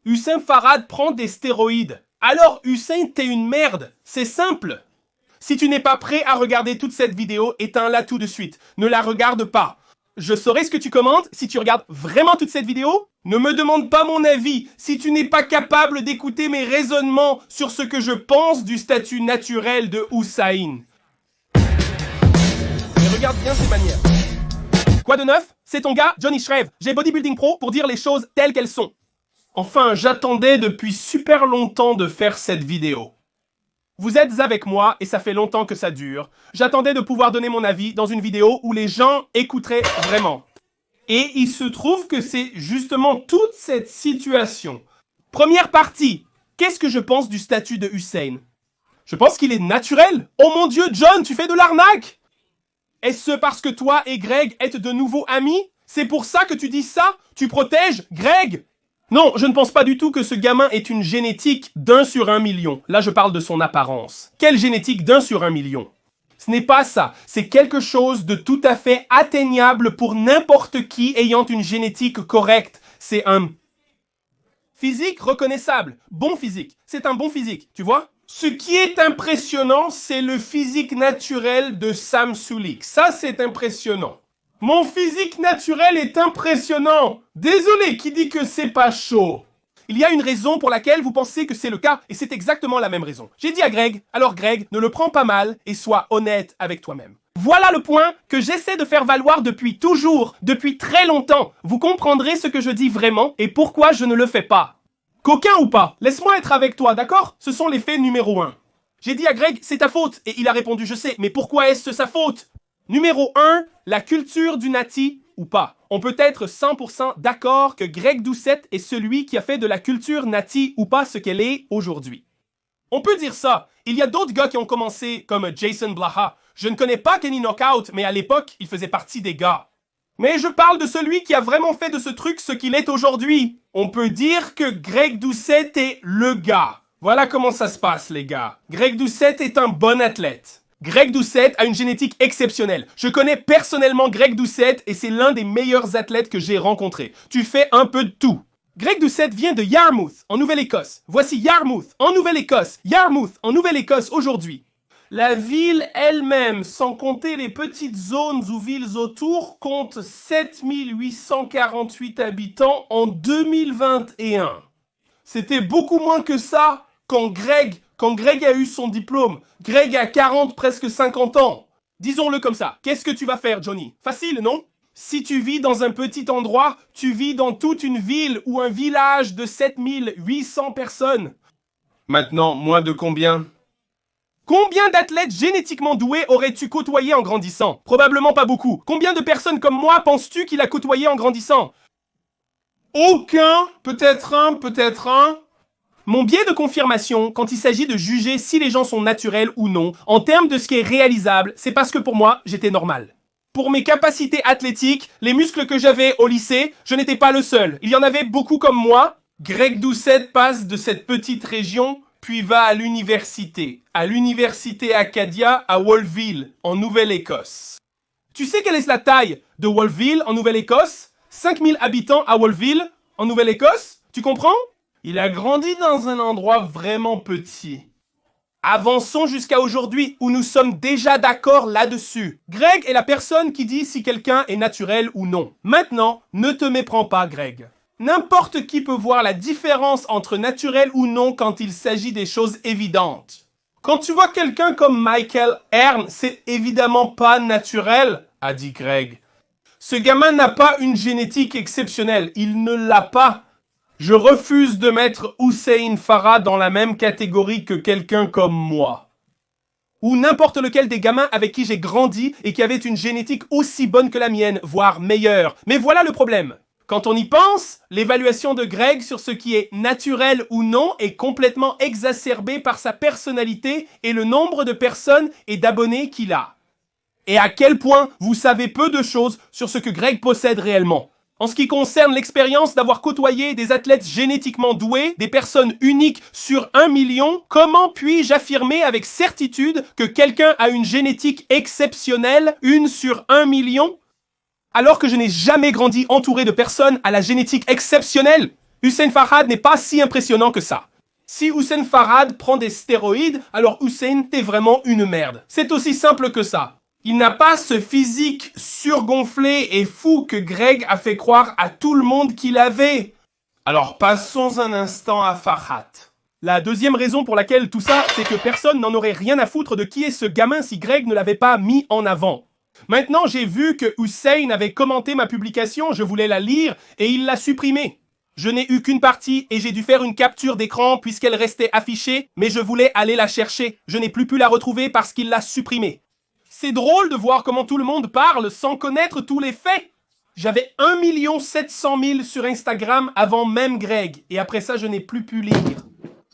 Hussein Farad prend des stéroïdes. Alors Hussein, t'es une merde. C'est simple. Si tu n'es pas prêt à regarder toute cette vidéo, éteins-la tout de suite. Ne la regarde pas. Je saurai ce que tu commandes si tu regardes vraiment toute cette vidéo. Ne me demande pas mon avis si tu n'es pas capable d'écouter mes raisonnements sur ce que je pense du statut naturel de Hussein. Mais regarde bien ses manières. Quoi de neuf? C'est ton gars, Johnny Shreve. J'ai Bodybuilding Pro pour dire les choses telles qu'elles sont. Enfin, j'attendais depuis super longtemps de faire cette vidéo. Vous êtes avec moi et ça fait longtemps que ça dure. J'attendais de pouvoir donner mon avis dans une vidéo où les gens écouteraient vraiment. Et il se trouve que c'est justement toute cette situation. Première partie, qu'est-ce que je pense du statut de Hussein? Je pense qu'il est naturel. Oh mon Dieu, John, tu fais de l'arnaque! Est-ce parce que toi et Greg êtes de nouveaux amis? C'est pour ça que tu dis ça? Tu protèges Greg? Non, je ne pense pas du tout que ce gamin ait une génétique d'1 sur 1 million. Là, je parle de son apparence. Quelle génétique d'1 sur 1 million? Ce n'est pas ça. C'est quelque chose de tout à fait atteignable pour n'importe qui ayant une génétique correcte. C'est un physique reconnaissable. Bon physique. C'est un bon physique, tu vois? Ce qui est impressionnant, c'est le physique naturel de Sam Sulek. Ça, c'est impressionnant. Mon physique naturel est impressionnant. Désolé, qui dit que c'est pas chaud? Il y a une raison pour laquelle vous pensez que c'est le cas, et c'est exactement la même raison. J'ai dit à Greg, alors Greg, ne le prends pas mal et sois honnête avec toi-même. Voilà le point que j'essaie de faire valoir depuis toujours, depuis très longtemps. Vous comprendrez ce que je dis vraiment et pourquoi je ne le fais pas. Coquin ou pas, laisse-moi être avec toi, d'accord? Ce sont les faits numéro 1. J'ai dit à Greg, c'est ta faute, et il a répondu, je sais, mais pourquoi est-ce sa faute? Numéro 1, la culture du nati ou pas. On peut être 100% d'accord que Greg Doucette est celui qui a fait de la culture nati ou pas ce qu'elle est aujourd'hui. On peut dire ça. Il y a d'autres gars qui ont commencé comme Jason Blaha. Je ne connais pas Kenny Knockout, mais à l'époque, il faisait partie des gars. Mais je parle de celui qui a vraiment fait de ce truc ce qu'il est aujourd'hui. On peut dire que Greg Doucette est le gars. Voilà comment ça se passe, les gars. Greg Doucette est un bon athlète. Greg Doucette a une génétique exceptionnelle. Je connais personnellement Greg Doucette et c'est l'un des meilleurs athlètes que j'ai rencontré. Tu fais un peu de tout. Greg Doucette vient de Yarmouth, en Nouvelle-Écosse. Voici Yarmouth, en Nouvelle-Écosse. Yarmouth, en Nouvelle-Écosse, aujourd'hui. La ville elle-même, sans compter les petites zones ou villes autour, compte 7848 habitants en 2021. C'était beaucoup moins que ça quand Greg a eu son diplôme. Greg a 40, presque 50 ans. Disons-le comme ça. Qu'est-ce que tu vas faire, Johnny? Facile, non? Si tu vis dans un petit endroit, tu vis dans toute une ville ou un village de 7800 personnes. Maintenant, moins de combien? Combien d'athlètes génétiquement doués aurais-tu côtoyé en grandissant? Probablement pas beaucoup. Combien de personnes comme moi penses-tu qu'il a côtoyé en grandissant? Aucun, peut-être un. Mon biais de confirmation, quand il s'agit de juger si les gens sont naturels ou non, en termes de ce qui est réalisable, c'est parce que pour moi, j'étais normal. Pour mes capacités athlétiques, les muscles que j'avais au lycée, je n'étais pas le seul. Il y en avait beaucoup comme moi. Greg Doucette passe de cette petite région, puis va à l'université Acadia à Wolfville, en Nouvelle-Écosse. Tu sais quelle est la taille de Wolfville, en Nouvelle-Écosse? 5000 habitants à Wolfville, en Nouvelle-Écosse? Tu comprends? Il a grandi dans un endroit vraiment petit. Avançons jusqu'à aujourd'hui où nous sommes déjà d'accord là-dessus. Greg est la personne qui dit si quelqu'un est naturel ou non. Maintenant, ne te méprends pas, Greg. N'importe qui peut voir la différence entre naturel ou non quand il s'agit des choses évidentes. Quand tu vois quelqu'un comme Michael Hearn, c'est évidemment pas naturel, a dit Greg. Ce gamin n'a pas une génétique exceptionnelle, il ne l'a pas. Je refuse de mettre Hussein Farad dans la même catégorie que quelqu'un comme moi. Ou n'importe lequel des gamins avec qui j'ai grandi et qui avaient une génétique aussi bonne que la mienne, voire meilleure. Mais voilà le problème. Quand on y pense, l'évaluation de Greg sur ce qui est naturel ou non est complètement exacerbée par sa personnalité et le nombre de personnes et d'abonnés qu'il a. Et à quel point vous savez peu de choses sur ce que Greg possède réellement. En ce qui concerne l'expérience d'avoir côtoyé des athlètes génétiquement doués, des personnes uniques sur 1 million, comment puis-je affirmer avec certitude que quelqu'un a une génétique exceptionnelle, 1 sur 1 million, alors que je n'ai jamais grandi entouré de personnes à la génétique exceptionnelle? Hussein Farhad n'est pas si impressionnant que ça. Si Hussein Farhad prend des stéroïdes, alors Hussein, t'es vraiment une merde. C'est aussi simple que ça. Il n'a pas ce physique surgonflé et fou que Greg a fait croire à tout le monde qu'il avait. Alors passons un instant à Farhad. La deuxième raison pour laquelle tout ça, c'est que personne n'en aurait rien à foutre de qui est ce gamin si Greg ne l'avait pas mis en avant. Maintenant, j'ai vu que Hussein avait commenté ma publication, je voulais la lire et il l'a supprimée. Je n'ai eu qu'une partie et j'ai dû faire une capture d'écran puisqu'elle restait affichée, mais je voulais aller la chercher. Je n'ai plus pu la retrouver parce qu'il l'a supprimée. C'est drôle de voir comment tout le monde parle sans connaître tous les faits. J'avais 1 700 000 sur Instagram avant même Greg, et après ça, je n'ai plus pu lire.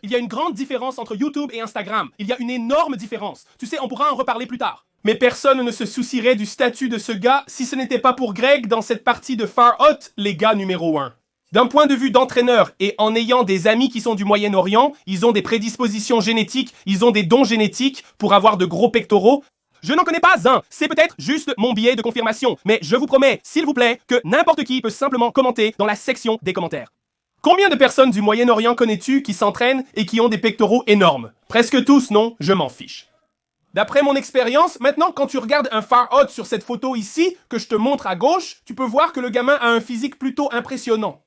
Il y a une grande différence entre YouTube et Instagram. Il y a une énorme différence. Tu sais, on pourra en reparler plus tard. Mais personne ne se soucierait du statut de ce gars si ce n'était pas pour Greg dans cette partie de Farhad, les gars numéro 1. D'un point de vue d'entraîneur et en ayant des amis qui sont du Moyen-Orient, ils ont des prédispositions génétiques, ils ont des dons génétiques pour avoir de gros pectoraux. Je n'en connais pas un, c'est peut-être juste mon billet de confirmation, mais je vous promets, s'il vous plaît, que n'importe qui peut simplement commenter dans la section des commentaires. Combien de personnes du Moyen-Orient connais-tu qui s'entraînent et qui ont des pectoraux énormes? Presque tous, non? Je m'en fiche. D'après mon expérience, maintenant quand tu regardes un Farhad sur cette photo ici, que je te montre à gauche, tu peux voir que le gamin a un physique plutôt impressionnant.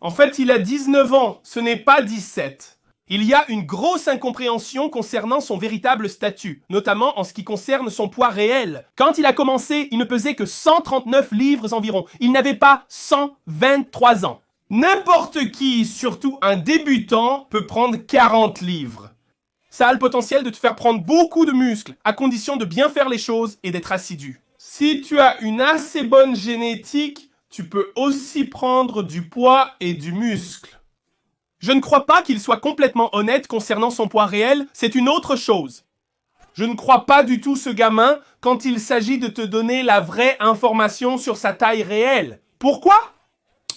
En fait, il a 19 ans, ce n'est pas 17. Il y a une grosse incompréhension concernant son véritable statut, notamment en ce qui concerne son poids réel. Quand il a commencé, il ne pesait que 139 livres environ. Il n'avait pas 123 ans. N'importe qui, surtout un débutant, peut prendre 40 livres. Ça a le potentiel de te faire prendre beaucoup de muscles, à condition de bien faire les choses et d'être assidu. Si tu as une assez bonne génétique, tu peux aussi prendre du poids et du muscle. Je ne crois pas qu'il soit complètement honnête concernant son poids réel, c'est une autre chose. Je ne crois pas du tout ce gamin quand il s'agit de te donner la vraie information sur sa taille réelle. Pourquoi ?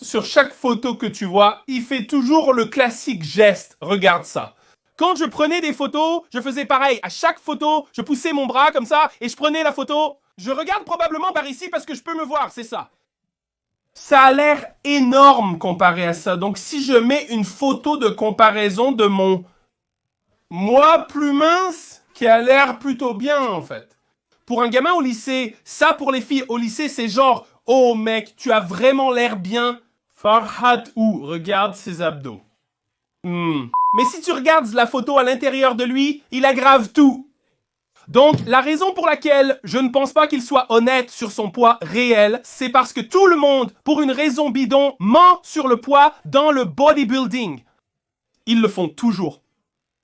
Sur chaque photo que tu vois, il fait toujours le classique geste. Regarde ça. Quand je prenais des photos, je faisais pareil. À chaque photo, je poussais mon bras comme ça et je prenais la photo. Je regarde probablement par ici parce que je peux me voir, c'est ça. Ça a l'air énorme comparé à ça. Donc si je mets une photo de comparaison de mon moi plus mince, qui a l'air plutôt bien en fait. Pour un gamin au lycée, ça pour les filles au lycée, c'est genre « Oh mec, tu as vraiment l'air bien ». Farhad ou regarde ses abdos. Mais si tu regardes la photo à l'intérieur de lui, il aggrave tout. Donc, la raison pour laquelle je ne pense pas qu'il soit honnête sur son poids réel, c'est parce que tout le monde, pour une raison bidon, ment sur le poids dans le bodybuilding. Ils le font toujours.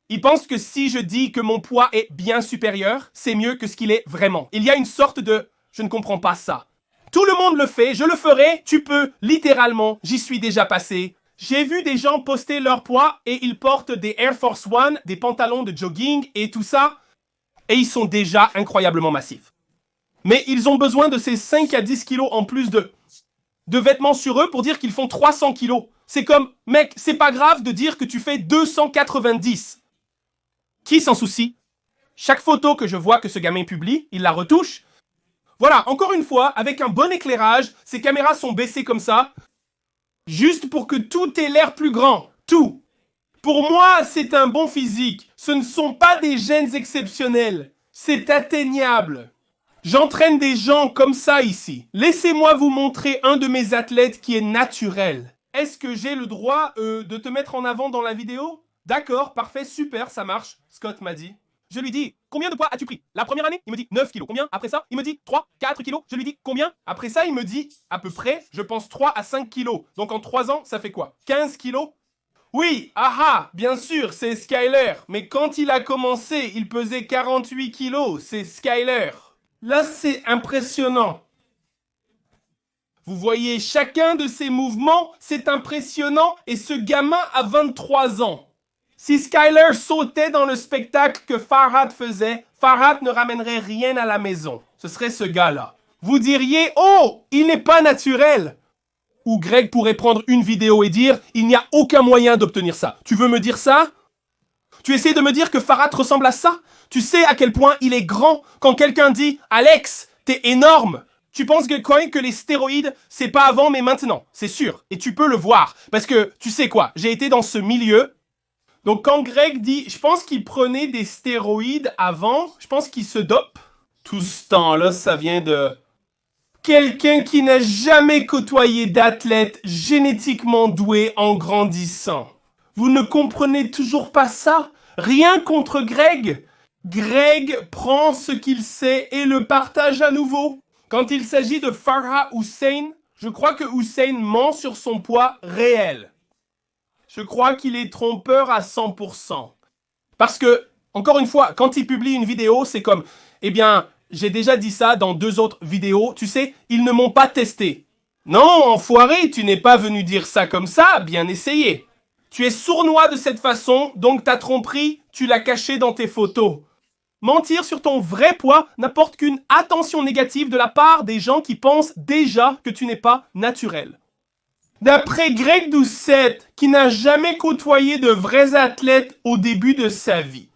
Ils pensent que si je dis que mon poids est bien supérieur, c'est mieux que ce qu'il est vraiment. Il y a une sorte de « je ne comprends pas ça ». Tout le monde le fait, je le ferai, tu peux, littéralement, j'y suis déjà passé. J'ai vu des gens poster leur poids et ils portent des Air Force One, des pantalons de jogging et tout ça. Et ils sont déjà incroyablement massifs. Mais ils ont besoin de ces 5 à 10 kilos en plus de vêtements sur eux pour dire qu'ils font 300 kilos. C'est comme, mec, c'est pas grave de dire que tu fais 290. Qui s'en soucie? Chaque photo que je vois que ce gamin publie, il la retouche. Voilà, encore une fois, avec un bon éclairage, ces caméras sont baissées comme ça, juste pour que tout ait l'air plus grand. Tout. Pour moi, c'est un bon physique. Ce ne sont pas des gènes exceptionnels. C'est atteignable. J'entraîne des gens comme ça ici. Laissez-moi vous montrer un de mes athlètes qui est naturel. Est-ce que j'ai le droit de te mettre en avant dans la vidéo? D'accord, parfait, super, ça marche. Scott m'a dit. Je lui dis, combien de poids as-tu pris? La première année, il me dit 9 kilos. Combien? Après ça, il me dit 3, 4 kilos. Je lui dis, combien? Après ça, il me dit, à peu près, je pense 3 à 5 kilos. Donc en 3 ans, ça fait quoi? 15 kilos? Oui, bien sûr, c'est Skyler. Mais quand il a commencé, il pesait 48 kilos. C'est Skyler. Là, c'est impressionnant. Vous voyez, chacun de ces mouvements, c'est impressionnant. Et ce gamin a 23 ans. Si Skyler sautait dans le spectacle que Farhad faisait, Farhad ne ramènerait rien à la maison. Ce serait ce gars-là. Vous diriez, oh, il n'est pas naturel. Ou Greg pourrait prendre une vidéo et dire, il n'y a aucun moyen d'obtenir ça. Tu veux me dire ça? Tu essaies de me dire que Farhad ressemble à ça? Tu sais à quel point il est grand quand quelqu'un dit, Alex, t'es énorme. Tu penses que les stéroïdes, c'est pas avant mais maintenant, c'est sûr. Et tu peux le voir. Parce que, tu sais quoi, j'ai été dans ce milieu. Donc quand Greg dit, je pense qu'il prenait des stéroïdes avant, je pense qu'il se dope. Tout ce temps-là, ça vient de quelqu'un qui n'a jamais côtoyé d'athlète génétiquement doué en grandissant. Vous ne comprenez toujours pas ça? Rien contre Greg. Greg prend ce qu'il sait et le partage à nouveau. Quand il s'agit de Farah Hussein, je crois que Hussein ment sur son poids réel. Je crois qu'il est trompeur à 100%. Parce que, encore une fois, quand il publie une vidéo, c'est comme, eh bien, j'ai déjà dit ça dans 2 autres vidéos, tu sais, ils ne m'ont pas testé. Non, enfoiré, tu n'es pas venu dire ça comme ça, bien essayé. Tu es sournois de cette façon, donc ta tromperie, tu l'as cachée dans tes photos. Mentir sur ton vrai poids n'apporte qu'une attention négative de la part des gens qui pensent déjà que tu n'es pas naturel. D'après Greg Doucette, qui n'a jamais côtoyé de vrais athlètes au début de sa vie.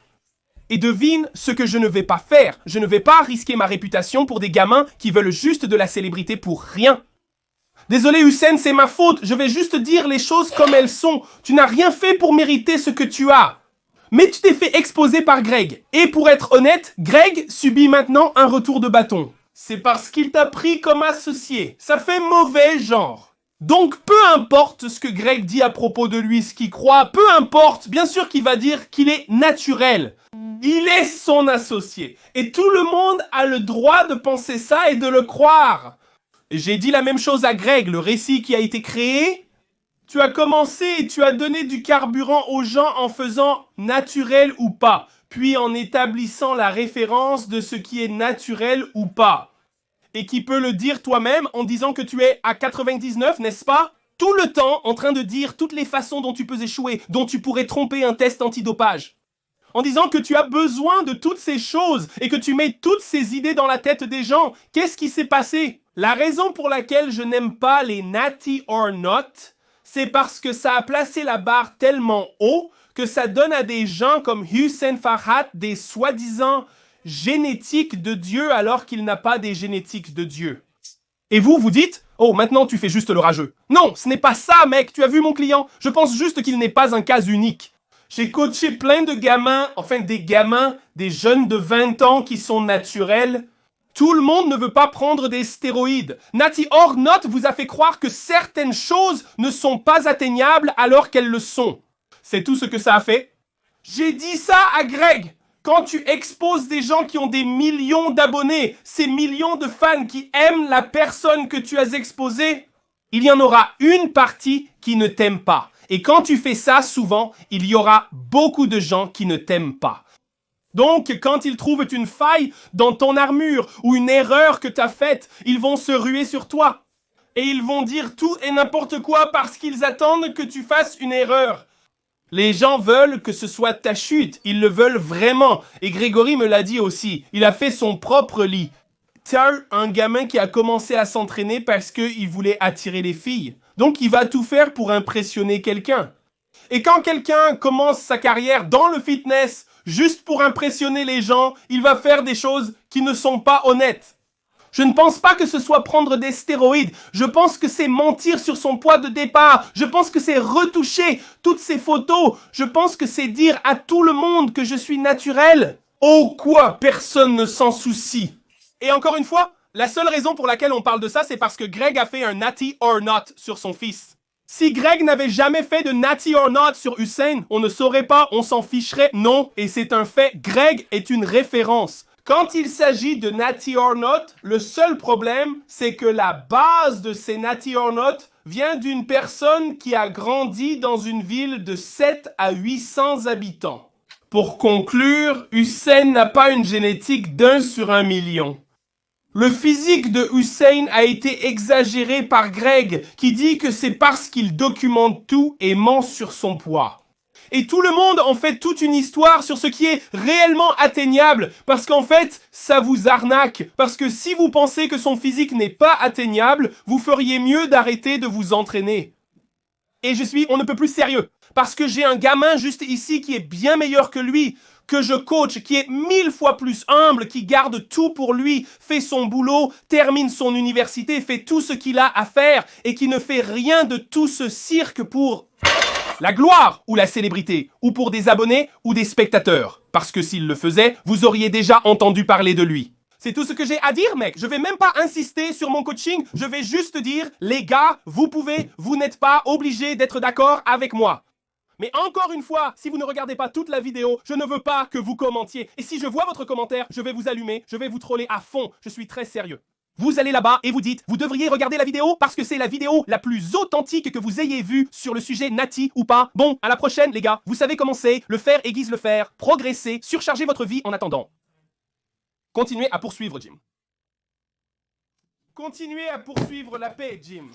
Et devine ce que je ne vais pas faire. Je ne vais pas risquer ma réputation pour des gamins qui veulent juste de la célébrité pour rien. Désolé Hussein, c'est ma faute. Je vais juste dire les choses comme elles sont. Tu n'as rien fait pour mériter ce que tu as. Mais tu t'es fait exposer par Greg. Et pour être honnête, Greg subit maintenant un retour de bâton. C'est parce qu'il t'a pris comme associé. Ça fait mauvais genre. Donc peu importe ce que Greg dit à propos de lui, ce qu'il croit, peu importe, bien sûr qu'il va dire qu'il est naturel. Il est son associé. Et tout le monde a le droit de penser ça et de le croire. J'ai dit la même chose à Greg, le récit qui a été créé. Tu as commencé et tu as donné du carburant aux gens en faisant naturel ou pas, puis en établissant la référence de ce qui est naturel ou pas. Et qui peut le dire toi-même en disant que tu es à 99, n'est-ce pas? Tout le temps en train de dire toutes les façons dont tu peux échouer, dont tu pourrais tromper un test antidopage. En disant que tu as besoin de toutes ces choses et que tu mets toutes ces idées dans la tête des gens. Qu'est-ce qui s'est passé? La raison pour laquelle je n'aime pas les natty or not, c'est parce que ça a placé la barre tellement haut que ça donne à des gens comme Hussein Farhat des soi-disant génétiques de Dieu alors qu'il n'a pas des génétiques de Dieu. Et vous, vous dites, oh, maintenant tu fais juste le rageux. Non, ce n'est pas ça, mec, tu as vu mon client? Je pense juste qu'il n'est pas un cas unique. J'ai coaché plein de gamins, enfin des gamins, des jeunes de 20 ans qui sont naturels. Tout le monde ne veut pas prendre des stéroïdes. Natty or not vous a fait croire que certaines choses ne sont pas atteignables alors qu'elles le sont. C'est tout ce que ça a fait. J'ai dit ça à Greg. Quand tu exposes des gens qui ont des millions d'abonnés, ces millions de fans qui aiment la personne que tu as exposée, il y en aura une partie qui ne t'aime pas. Et quand tu fais ça, souvent, il y aura beaucoup de gens qui ne t'aiment pas. Donc, quand ils trouvent une faille dans ton armure ou une erreur que tu as faite, ils vont se ruer sur toi. Et ils vont dire tout et n'importe quoi parce qu'ils attendent que tu fasses une erreur. Les gens veulent que ce soit ta chute. Ils le veulent vraiment. Et Grégory me l'a dit aussi. Il a fait son propre lit. T'as un gamin qui a commencé à s'entraîner parce qu'il voulait attirer les filles. Donc, il va tout faire pour impressionner quelqu'un. Et quand quelqu'un commence sa carrière dans le fitness juste pour impressionner les gens, il va faire des choses qui ne sont pas honnêtes. Je ne pense pas que ce soit prendre des stéroïdes. Je pense que c'est mentir sur son poids de départ. Je pense que c'est retoucher toutes ces photos. Je pense que c'est dire à tout le monde que je suis naturel. Oh quoi, personne ne s'en soucie. Et encore une fois, la seule raison pour laquelle on parle de ça, c'est parce que Greg a fait un natty or not sur son fils. Si Greg n'avait jamais fait de natty or not sur Hussein, on ne saurait pas, on s'en ficherait. Non, et c'est un fait, Greg est une référence. Quand il s'agit de natty or not, le seul problème, c'est que la base de ces natty or not vient d'une personne qui a grandi dans une ville de 7 à 800 habitants. Pour conclure, Hussein n'a pas une génétique d'1 sur 1 million. Le physique de Hussein a été exagéré par Greg, qui dit que c'est parce qu'il documente tout et ment sur son poids. Et tout le monde en fait toute une histoire sur ce qui est réellement atteignable, parce qu'en fait, ça vous arnaque. Parce que si vous pensez que son physique n'est pas atteignable, vous feriez mieux d'arrêter de vous entraîner. Et je suis on ne peut plus sérieux. Parce que j'ai un gamin juste ici qui est bien meilleur que lui, que je coach, qui est 1000 fois plus humble, qui garde tout pour lui, fait son boulot, termine son université, fait tout ce qu'il a à faire et qui ne fait rien de tout ce cirque pour la gloire ou la célébrité, ou pour des abonnés ou des spectateurs. Parce que s'il le faisait, vous auriez déjà entendu parler de lui. C'est tout ce que j'ai à dire, mec. Je vais même pas insister sur mon coaching. Je vais juste dire, les gars, vous n'êtes pas obligés d'être d'accord avec moi. Mais encore une fois, si vous ne regardez pas toute la vidéo, je ne veux pas que vous commentiez. Et si je vois votre commentaire, je vais vous allumer, je vais vous troller à fond. Je suis très sérieux. Vous allez là-bas et vous dites, vous devriez regarder la vidéo parce que c'est la vidéo la plus authentique que vous ayez vue sur le sujet Nati ou pas. Bon, à la prochaine les gars. Vous savez comment c'est, le faire aiguise le faire, progresser, surcharger votre vie en attendant. Continuez à poursuivre, Jim. Continuez à poursuivre la paix, Jim.